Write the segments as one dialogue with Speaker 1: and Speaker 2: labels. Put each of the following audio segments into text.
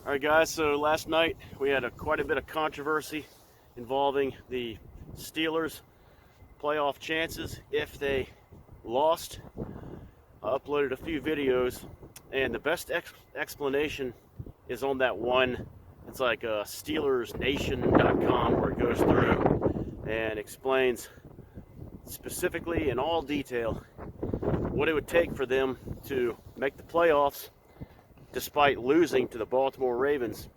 Speaker 1: All right, guys. So last night we had quite a bit of controversy involving the Steelers' playoff chances if they lost. I uploaded a few videos, and the best explanation is on that one. It's like SteelersNation.com, where it goes through and explains specifically in all detail what it would take for them to make the playoffs despite losing to the Baltimore Ravens.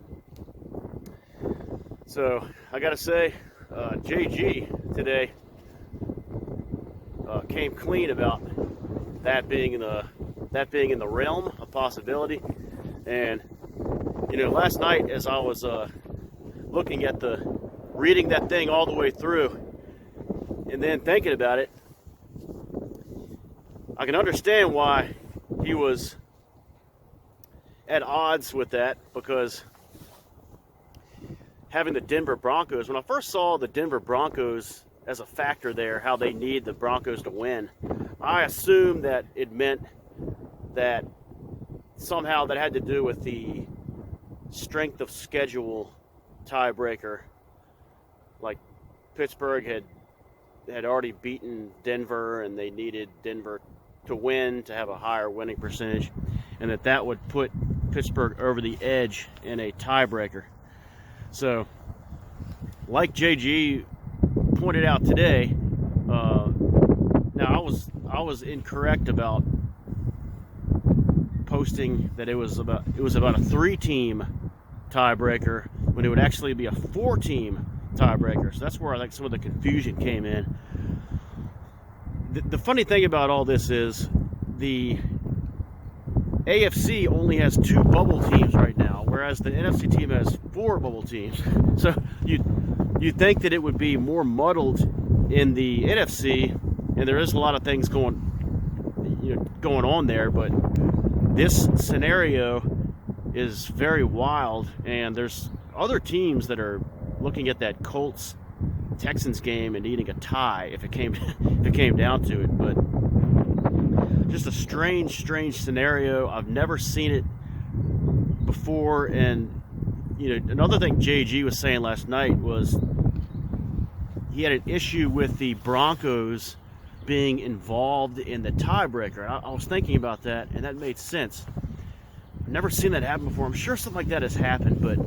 Speaker 1: So I gotta say, JG today came clean about that being in the realm of possibility. And last night as I was reading that thing all the way through, and then thinking about it, I can understand why he was at odds with that, because having the Denver Broncos, when I first saw the Denver Broncos as a factor there, how they need the Broncos to win, I assumed that it meant that somehow that had to do with the strength of schedule tiebreaker. Like Pittsburgh had already beaten Denver, and they needed Denver to win to have a higher winning percentage, and that would put Pittsburgh over the edge in a tiebreaker. So, like JG pointed out today, now I was incorrect about posting that it was about a 3-team tiebreaker when it would actually be a 4-team tiebreaker. So that's where I think some of the confusion came in. The funny thing about all this is the AFC only has 2 bubble teams right now, whereas the NFC team has 4 bubble teams. So you'd think that it would be more muddled in the NFC, and there is a lot of things going on there, but this scenario is very wild, and there's other teams that are looking at that Colts Texans game and needing a tie if it came down to it. But just a strange scenario. I've never seen it before. And another thing JG was saying last night was he had an issue with the Broncos being involved in the tiebreaker. I was thinking about that, and that made sense. I've never seen that happen before. I'm sure something like that has happened, but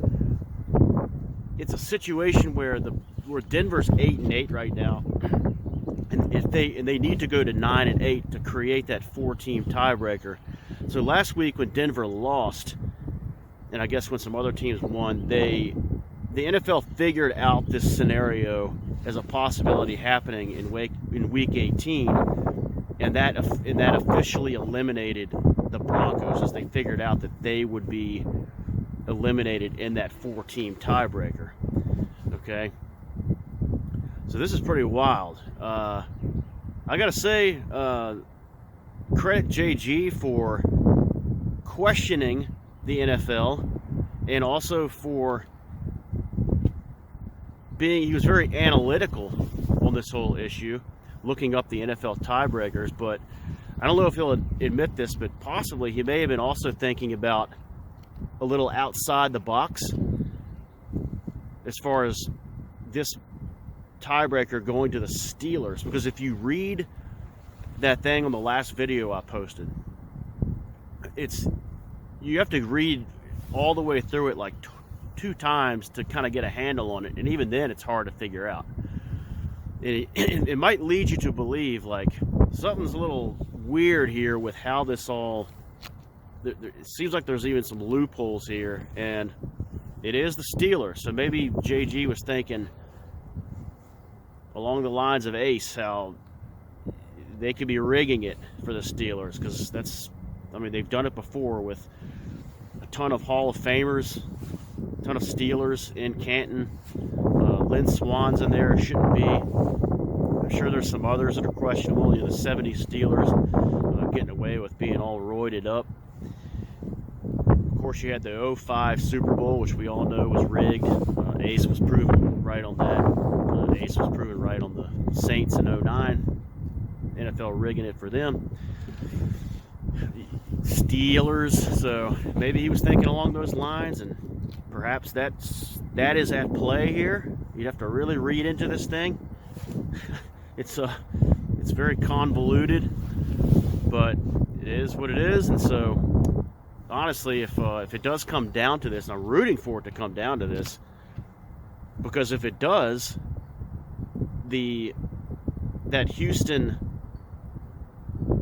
Speaker 1: it's a situation where Denver's 8-8 right now, and they need to go to 9-8 to create that 4-team tiebreaker. So last week when Denver lost, and I guess when some other teams won, the NFL figured out this scenario as a possibility happening in week 18, and that officially eliminated the Broncos, as they figured out that they would be eliminated in that 4-team tiebreaker. Okay, so this is pretty wild. I gotta say, credit JG for questioning the NFL, and also for he was very analytical on this whole issue, looking up the NFL tiebreakers. But I don't know if he'll admit this, but possibly he may have been also thinking about a little outside the box as far as this tiebreaker going to the Steelers. Because if you read that thing on the last video I posted, you have to read all the way through it like 2 times to kind of get a handle on it, and even then it's hard to figure out. It might lead you to believe like something's a little weird here with how this all. It seems like there's even some loopholes here, and it is the Steelers. So maybe JG was thinking along the lines of Ace, how they could be rigging it for the Steelers, because they've done it before with a ton of Hall of Famers, a ton of Steelers in Canton. Lynn Swan's in there, shouldn't be. I'm sure there's some others that are questionable. The 70s Steelers getting away with being all roided up. Of course, you had the 05 Super Bowl, which we all know was rigged. Ace was proven right on that. Ace was proven right on the Saints in 09. NFL rigging it for them. Steelers. So maybe he was thinking along those lines, and perhaps that is at play here. You'd have to really read into this thing. It's very convoluted, but it is what it is. And so honestly, if it does come down to this, and I'm rooting for it to come down to this, because if it does, that Houston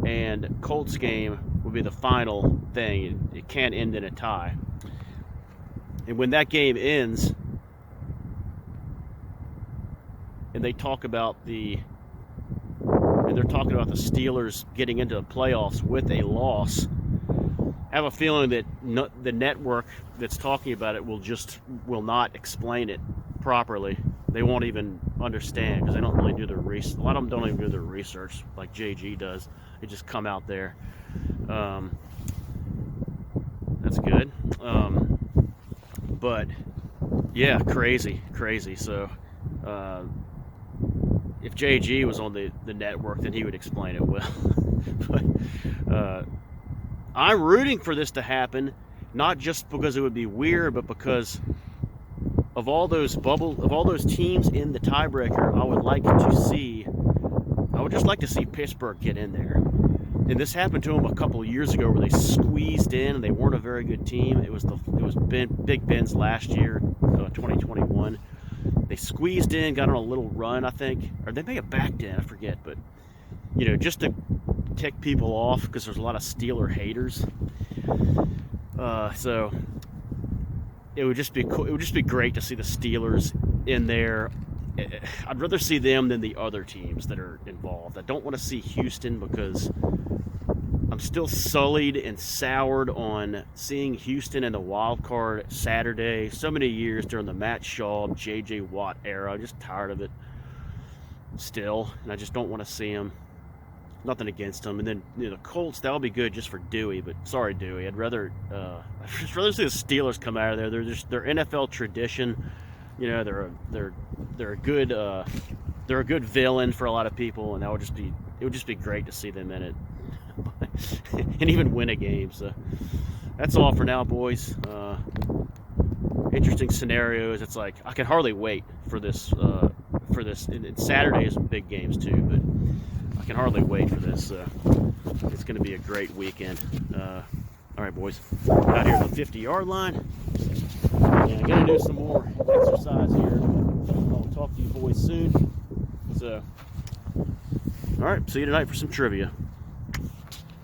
Speaker 1: and Colts game will be the final thing. It can't end in a tie. And when that game ends, and they're talking about the Steelers getting into the playoffs with a loss, I have a feeling that the network that's talking about it will not explain it properly. They won't even understand because they don't really do their research. A lot of them don't even do their research like JG does. They just come out there. That's good. But yeah, crazy. So if JG was on the network, then he would explain it well. But I'm rooting for this to happen, not just because it would be weird, but because of all those teams in the tiebreaker, I would just like to see Pittsburgh get in there. And this happened to them a couple of years ago, where they squeezed in and they weren't a very good team. It was Big Ben's last year, 2021. They squeezed in, got on a little run, I think, or they may have backed in, I forget. But just to tick people off, because there's a lot of Steeler haters. So it would just be cool. It would just be great to see the Steelers in there. I'd rather see them than the other teams that are involved. I don't want to see Houston because I'm still sullied and soured on seeing Houston in the wild card Saturday so many years during the Matt Schaub, J.J. Watt era. I'm just tired of it still, and I just don't want to see them. Nothing against them. And then the Colts, that'll be good just for Dewey, but sorry, Dewey. I'd rather see the Steelers come out of there. They're NFL tradition. They're a good villain for a lot of people, and it would just be great to see them in it and even win a game. So that's all for now, boys. Interesting scenarios. It's like I can hardly wait for this. And Saturday is some big games too, but I can hardly wait for this. It's going to be a great weekend. All right, boys. Out here at the 50-yard line. And I'm going to do some more exercise here. I'll talk to you boys soon. So, all right. See you tonight for some trivia.